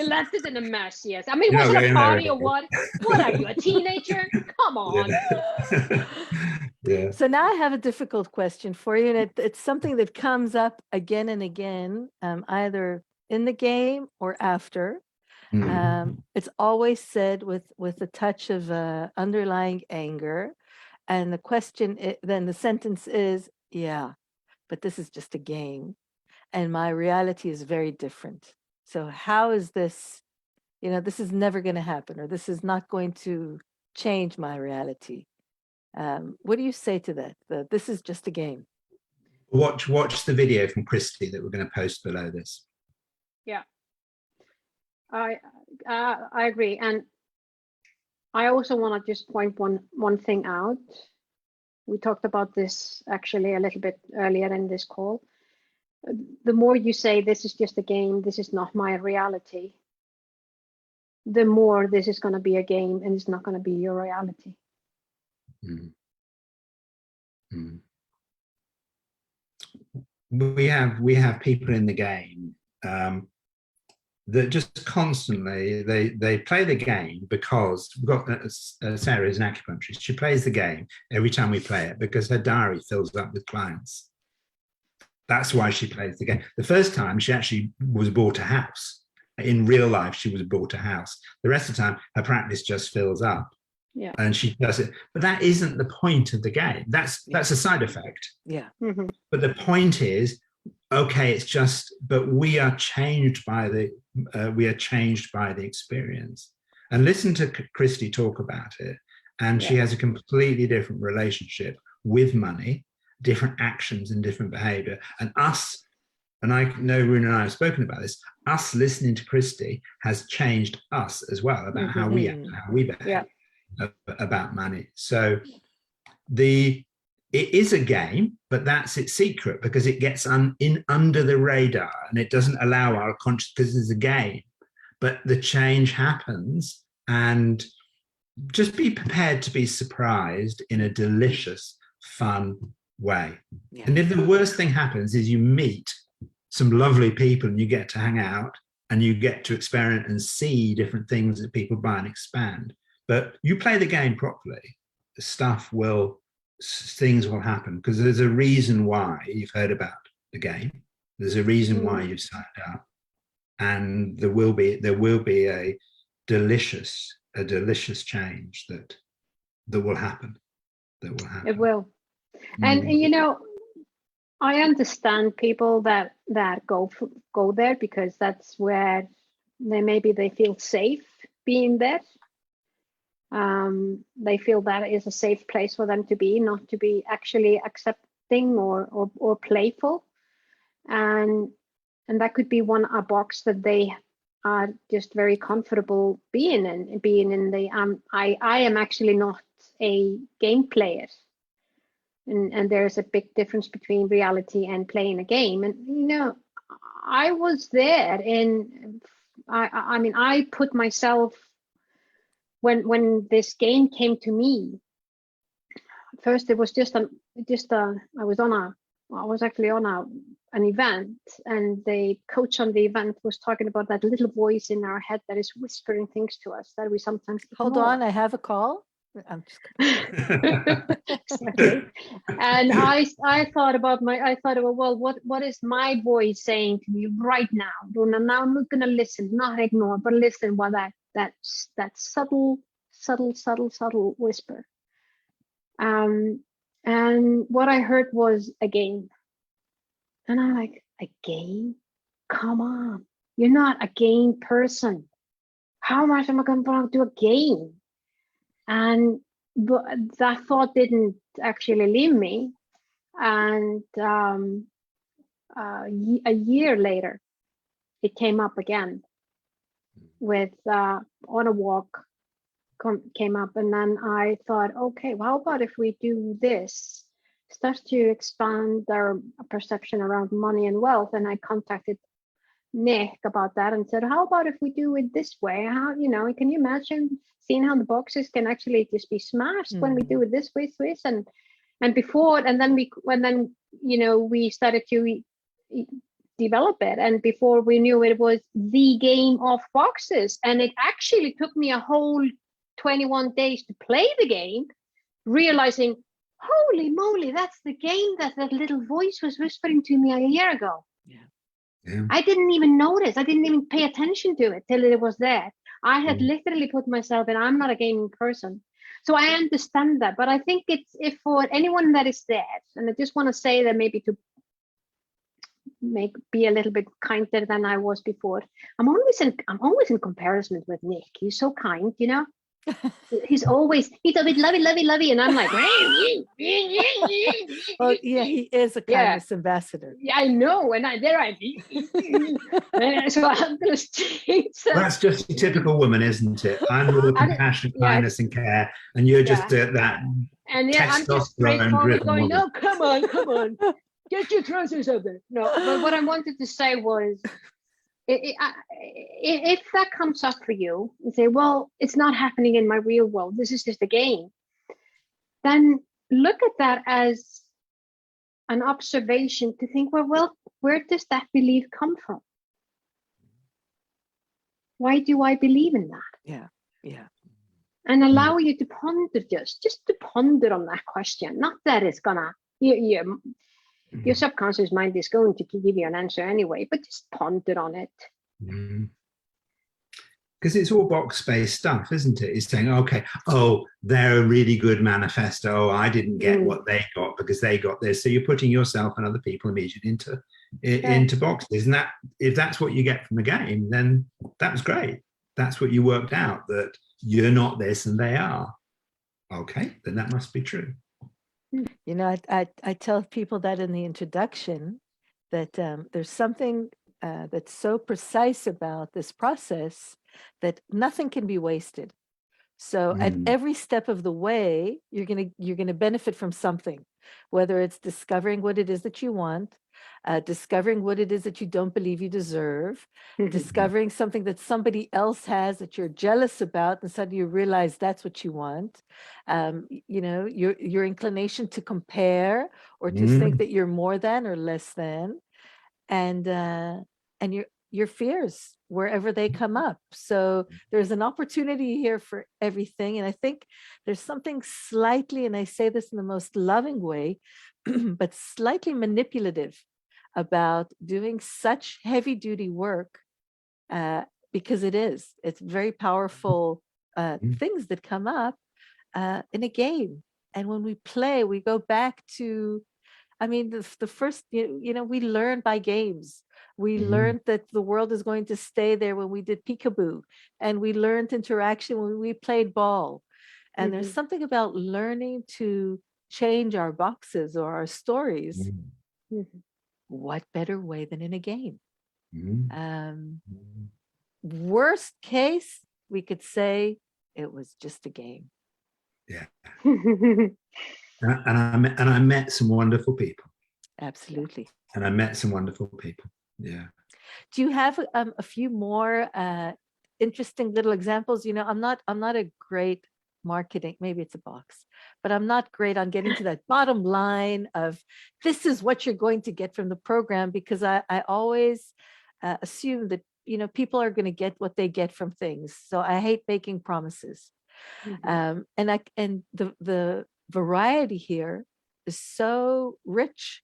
left it in a mess. Yes. I mean, was it a party or what? What are you, a teenager? Come on. Yeah. So now I have a difficult question for you, and it's something that comes up again and again, either in the game or after. It's always said with a touch of underlying anger, and the question, then the sentence is, yeah, but this is just a game, and my reality is very different. So how is this, this is never going to happen, or this is not going to change my reality. What do you say to that? This is just a game. Watch the video from Christy that we're going to post below this. Yeah, I agree, and I also want to just point one thing out. We talked about this actually a little bit earlier in this call. The more you say this is just a game, this is not my reality, the more this is going to be a game and it's not going to be your reality. We have people in the game that just constantly they play the game because we've got Sarah is an acupuncturist. She plays the game every time we play it because her diary fills up with clients. That's why she plays the game. The first time she actually was bought a house. In real life, she was bought a house. The rest of the time, her practice just fills up. Yeah. And she does it. But that isn't the point of the game. That's a side effect. Yeah. But the point is, okay, it's just, but we are changed by the experience. And listen to Christy talk about it. And she has a completely different relationship with money, different actions and different behavior. And us, and I know Runa and I have spoken about this, us listening to Christy has changed us as well about how we act, how we behave about money. So it is a game, but that's its secret, because it gets in under the radar and it doesn't allow our conscious, because it's a game. But the change happens, and just be prepared to be surprised in a delicious, fun way. Yeah. And if the worst thing happens is you meet some lovely people and you get to hang out and you get to experiment and see different things that people buy and expand. But you play the game properly, things will happen, because there's a reason why you've heard about the game. There's a reason why you've signed up, and there will be a delicious change that will happen. It will. And you know, I understand people that go there because that's where they feel safe being there. They feel that is a safe place for them to be, not to be actually accepting or playful, and that could be a box that they are just very comfortable being in. I am actually not a game player, and there's a big difference between reality and playing a game. And you know, I was there, and I mean, I put myself. When this game came to me, first it was I was actually on an event, and the coach on the event was talking about that little voice in our head that is whispering things to us that we sometimes ignore. Hold on, I have a call. I'm just exactly. And I thought, well, what is my voice saying to me right now? Rona, now I'm not gonna listen, not ignore, but listen what that subtle whisper. And what I heard was a game. And I'm like, a game? Come on, you're not a game person. How much am I going to do a game? But that thought didn't actually leave me. And a year later, it came up again with on a walk, came up. And then I thought, okay, well, how about if we do this? Start to expand our perception around money and wealth. And I contacted Nick about that and said, how about if we do it this way? How, you know, can you imagine seeing how the boxes can actually just be smashed when we do it this way, and then you know, we started to develop it, and before we knew it was the game of boxes. And it actually took me a whole 21 days to play the game, realizing, holy moly, that's the game that little voice was whispering to me a year ago. Yeah. I didn't even notice. I didn't even pay attention to it till it was there. I had literally put myself in. I'm not a gaming person, so I understand that. But I think if for anyone that is there, and I just want to say that maybe to be a little bit kinder than I was before. I'm always in comparison with Nick. He's so kind, you know. He's a bit lovey, and I'm like, well, yeah, he is a kindness ambassador. Yeah, I know, and so I'm gonna change that. That's just a typical woman, isn't it? I'm all compassion, kindness, and care, and you're just that. And I'm just straightforward going, no, come on, get your trousers over. No, but what I wanted to say was, if that comes up for you and say, well, it's not happening in my real world, this is just a game, then look at that as an observation to think, well, where does that belief come from? Why do I believe in that? Yeah. And allow you to ponder, just to ponder on that question. Not that it's gonna, your subconscious mind is going to give you an answer anyway, but just ponder on it. Because it's all box-based stuff, isn't it? It's saying, okay, they're a really good manifesto. I didn't get what they got because they got this. So you're putting yourself and other people immediately into boxes. And that, if that's what you get from the game, then that was great. That's what you worked out, that you're not this and they are. Okay, then that must be true. You know, I tell people that in the introduction, that there's something that's so precise about this process that nothing can be wasted. So at every step of the way, you're gonna benefit from something, whether it's discovering what it is that you want, discovering what it is that you don't believe you deserve, discovering something that somebody else has that you're jealous about, and suddenly you realize that's what you want. You know, your inclination to compare or to think that you're more than or less than, and your fears wherever they come up. So there's an opportunity here for everything. And I think there's something slightly, and I say this in the most loving way, but slightly manipulative about doing such heavy duty work, because it's very powerful things that come up in a game. And when we play, we go back to, I mean, the first, you know, we learn by games. We learned that the world is going to stay there when we did peekaboo, and we learned interaction when we played ball. And there's something about learning to change our boxes or our stories. What better way than in a game? Worst case, we could say it was just a game. Yeah. And I met some wonderful people. Absolutely. And I met some wonderful people. Yeah. Do you have a few more interesting little examples? You know, I'm not a great marketing, maybe it's a box, but I'm not great on getting to that bottom line of this is what you're going to get from the program, because I always assume that, you know, people are going to get what they get from things. So I hate making promises. And the variety here is so rich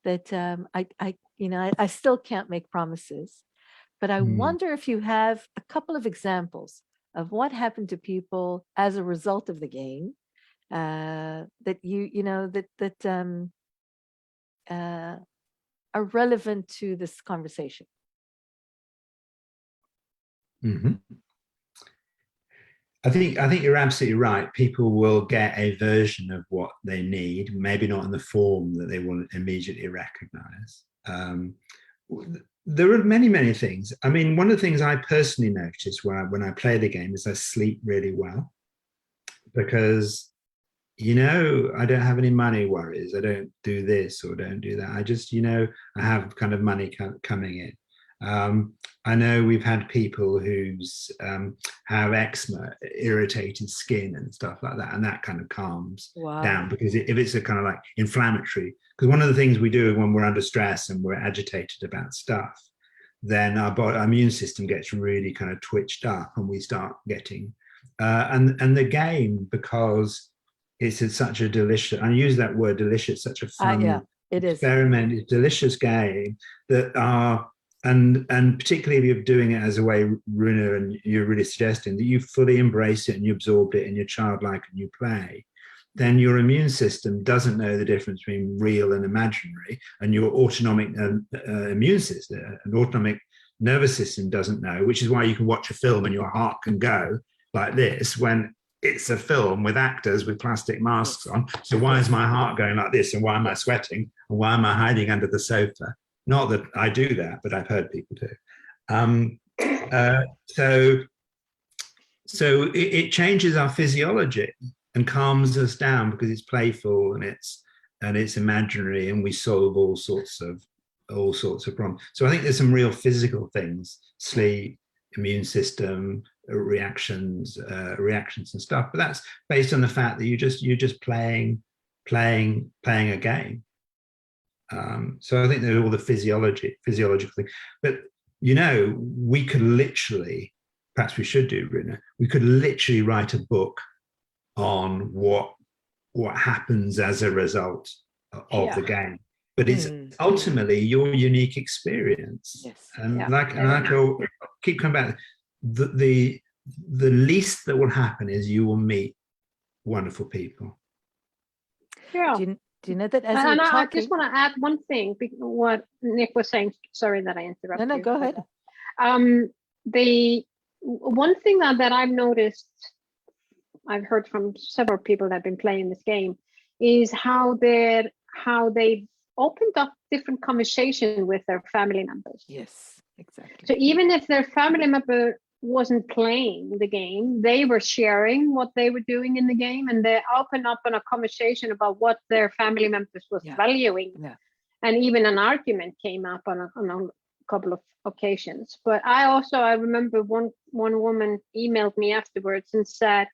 that I still can't make promises, but I wonder if you have a couple of examples of what happened to people as a result of the game, that are relevant to this conversation. I think you're absolutely right. People will get a version of what they need, maybe not in the form that they will immediately recognize. There are many things. I mean, one of the things I personally notice when I play the game is I sleep really well, because, you know, I don't have any money worries. I don't do this or don't do that. I just, you know, I have kind of money coming in. I know we've had people who's have eczema, irritated skin and stuff like that, and that kind of calms down, because if it's a kind of like inflammatory, because one of the things we do when we're under stress and we're agitated about stuff, then our immune system gets really kind of twitched up, and we start getting and the game, because it's such a delicious, I use that word delicious, such a fun experiment, it's a delicious game that are. And particularly if you're doing it as a way, Runa, and you're really suggesting that you fully embrace it and you absorb it and you're childlike and you play, then your immune system doesn't know the difference between real and imaginary, and your autonomic immune system, an autonomic nervous system doesn't know, which is why you can watch a film and your heart can go like this when it's a film with actors with plastic masks on. So why is my heart going like this, and why am I sweating, and why am I hiding under the sofa? Not that I do that, but I've heard people do. So it changes our physiology and calms us down, because it's playful and it's imaginary, and we solve all sorts of problems. So I think there's some real physical things: sleep, immune system, reactions and stuff. But that's based on the fact that you're just playing a game. So I think there's all the physiological thing. But, you know, we could literally, perhaps we should do, Runa, we could literally write a book on what happens as a result of the game. But it's ultimately your unique experience. Yes. And I'll keep coming back. The least that will happen is you will meet wonderful people. Yeah. Do you know that as and I just want to add one thing, what Nick was saying. Sorry that I interrupted. No, go ahead. The one thing that I've noticed, I've heard from several people that have been playing this game, is how they opened up different conversation with their family members. Yes, exactly. So even if their family member wasn't playing the game, they were sharing what they were doing in the game, and they opened up on a conversation about what their family members was valuing. Yeah. And even an argument came up on a couple of occasions. But I remember one woman emailed me afterwards and said,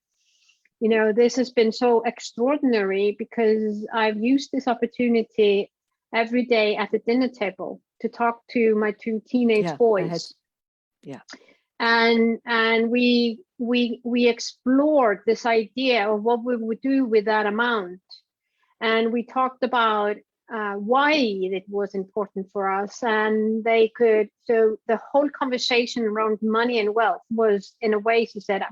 you know, this has been so extraordinary because I've used this opportunity every day at the dinner table to talk to my two teenage boys. And we explored this idea of what we would do with that amount. And we talked about why it was important for us, and so the whole conversation around money and wealth was, in a way, she said,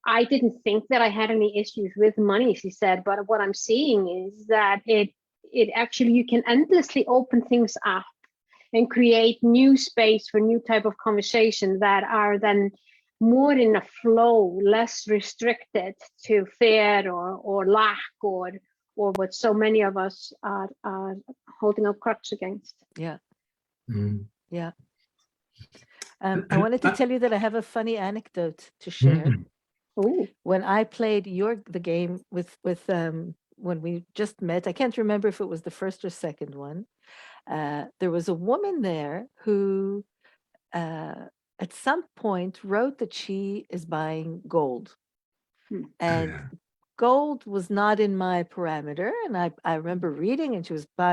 I didn't think that I had any issues with money, she said, but what I'm seeing is that it actually, you can endlessly open things up and create new space for new type of conversation that are then more in a flow, less restricted to fear or lack or what so many of us are holding our crutch against. Yeah. Yeah. I wanted to tell you that I have a funny anecdote to share. Ooh. When I played the game with when we just met, I can't remember if it was the first or second one. There was a woman there who at some point wrote that she is buying gold. And gold was not in my parameter. And I remember reading, and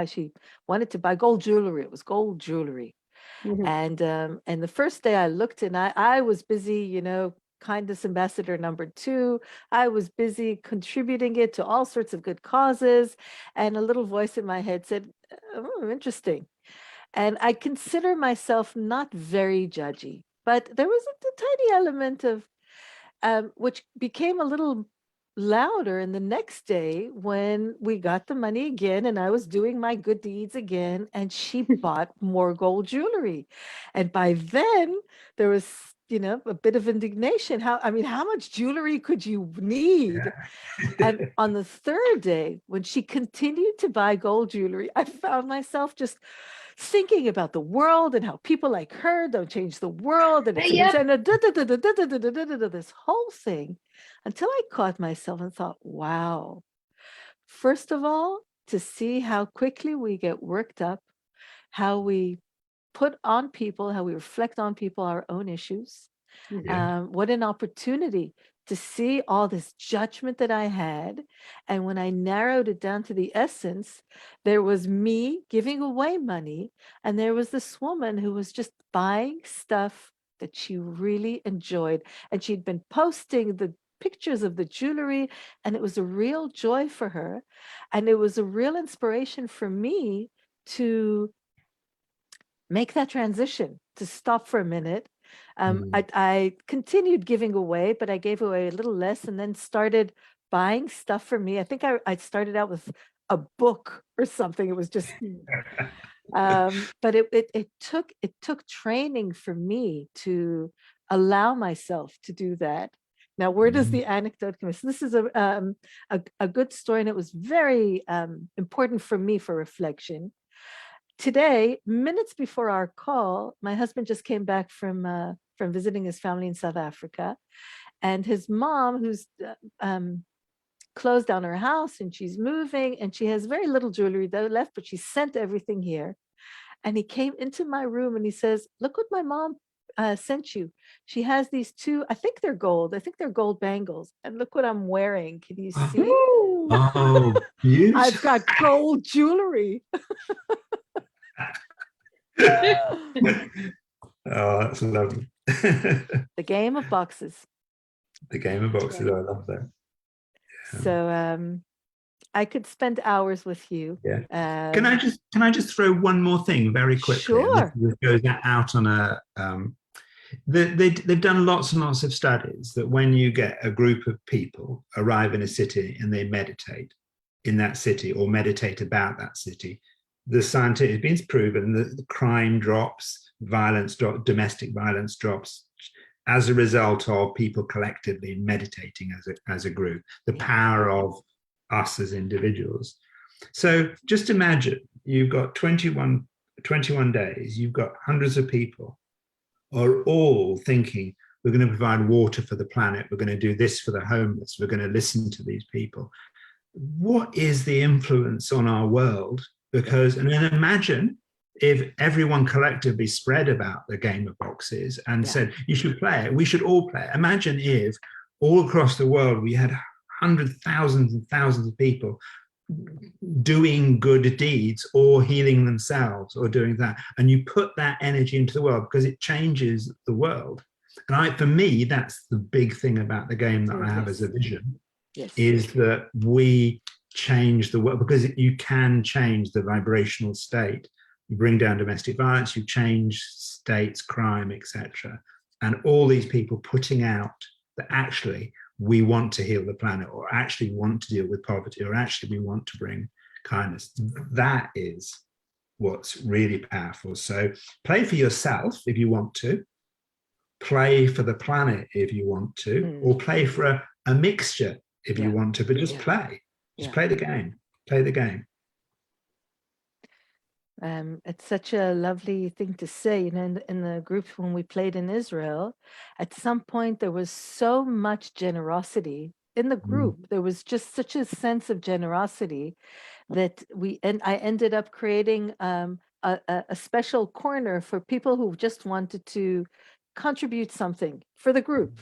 she wanted to buy gold jewelry. It was gold jewelry. And the first day I looked, and I was busy, you know, kindness ambassador number 2. I was busy contributing it to all sorts of good causes. And a little voice in my head said, oh, interesting. And I consider myself not very judgy, but there was a tiny element of, which became a little louder in the next day when we got the money again and I was doing my good deeds again, and she bought more gold jewelry. And by then there was, you know, a bit of indignation. How much jewelry could you need? And on the third day, when she continued to buy gold jewelry, I found myself just thinking about the world and how people like her don't change the world, and this whole thing, until I caught myself and thought, wow, first of all, to see how quickly we get worked up, how we put on people, how we reflect on people our own issues. What an opportunity to see all this judgment that I had. And when I narrowed it down to the essence, there was me giving away money, and there was this woman who was just buying stuff that she really enjoyed. And she'd been posting the pictures of the jewelry, and it was a real joy for her. And it was a real inspiration for me to make that transition, to stop for a minute. I continued giving away, but I gave away a little less, and then started buying stuff for me. I think I started out with a book or something. It was just, but it took training for me to allow myself to do that. Now, where does the anecdote come in? So this is a good story, and it was very important for me for reflection. Today, minutes before our call, my husband just came back from visiting his family in South Africa, and his mom, who's closed down her house and she's moving, and she has very little jewelry that left, but she sent everything here. And he came into my room and he says, "Look what my mom sent you. She has these 2, I think they're gold. I think they're gold bangles. And look what I'm wearing. Can you see?" Oh, beautiful. I've got gold jewelry. Oh, that's lovely. The game of boxes. The game of boxes. I love that. So I could spend hours with you. Can I just throw one more thing very quickly? Sure. This goes out on a they've done lots and lots of studies that when you get a group of people arrive in a city and they meditate in that city or meditate about that city, it's been proven that the crime drops, violence drops, domestic violence drops as a result of people collectively meditating as a group. The power of us as individuals. So just imagine you've got 21 days, you've got hundreds of people are all thinking, we're going to provide water for the planet, we're going to do this for the homeless, we're going to listen to these people. What is the influence on our world? Because, and then imagine if everyone collectively spread about the game of boxes and said, you should play it, we should all play it. Imagine if all across the world we had hundreds, thousands and thousands of people doing good deeds or healing themselves or doing that, and you put that energy into the world, because it changes the world. And for me, that's the big thing about the game that I have as a vision, is that we change the world, because you can change the vibrational state. You bring down domestic violence, you change states, crime, etc. And all these people putting out that actually we want to heal the planet, or actually want to deal with poverty, or actually we want to bring kindness. That is what's really powerful. So play for yourself if you want to, play for the planet if you want to, or play for a mixture if you want to, but just play. Just play the game. Play the game. It's such a lovely thing to say. You know, in the groups when we played in Israel, at some point there was so much generosity in the group. There was just such a sense of generosity that I ended up creating a special corner for people who just wanted to contribute something for the group.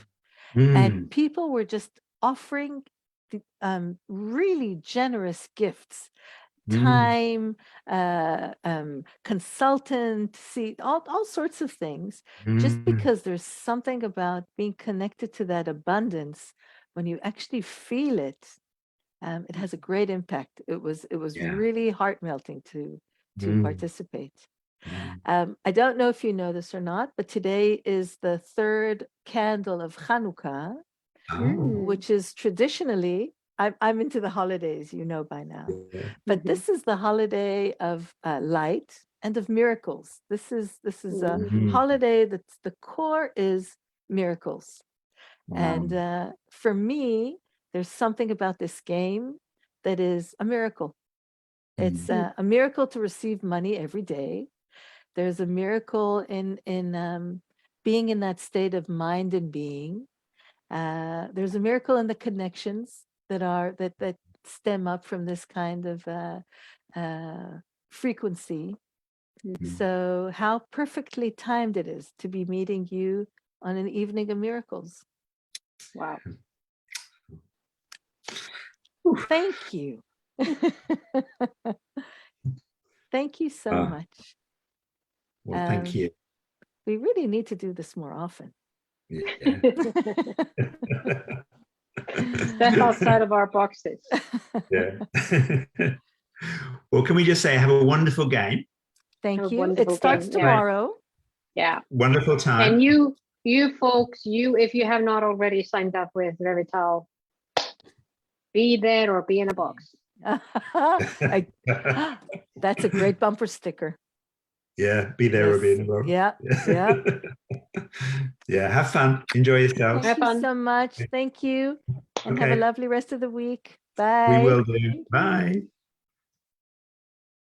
And people were just offering really generous gifts. Time, consultant, all sorts of things, just because there's something about being connected to that abundance. When you actually feel it, it has a great impact. It was really heart-melting to participate. I don't know if you know this or not, but today is the third candle of Hanukkah, which is traditionally, I'm into the holidays, you know by now, but this is the holiday of light and of miracles. This is a holiday that's the core is miracles. And for me, there's something about this game that is a miracle. It's a miracle to receive money every day. There's a miracle in being in that state of mind and being. There's a miracle in the connections that stem up from this kind of frequency. So how perfectly timed it is to be meeting you on an evening of miracles. Wow. Thank you. Thank you so much. Well, thank you. We really need to do this more often. Yeah. Step outside of our boxes. Yeah. Well, can we just say have a wonderful game? Thank you. It starts tomorrow. Yeah. Wonderful time. And you folks, if you have not already signed up with Revital, be there or be in a box. That's a great bumper sticker. Yeah, be there or be in a box. Yeah. Yeah, have fun. Enjoy yourself. Thank you so much. Thank you. And have a lovely rest of the week. Bye. We will do. Bye.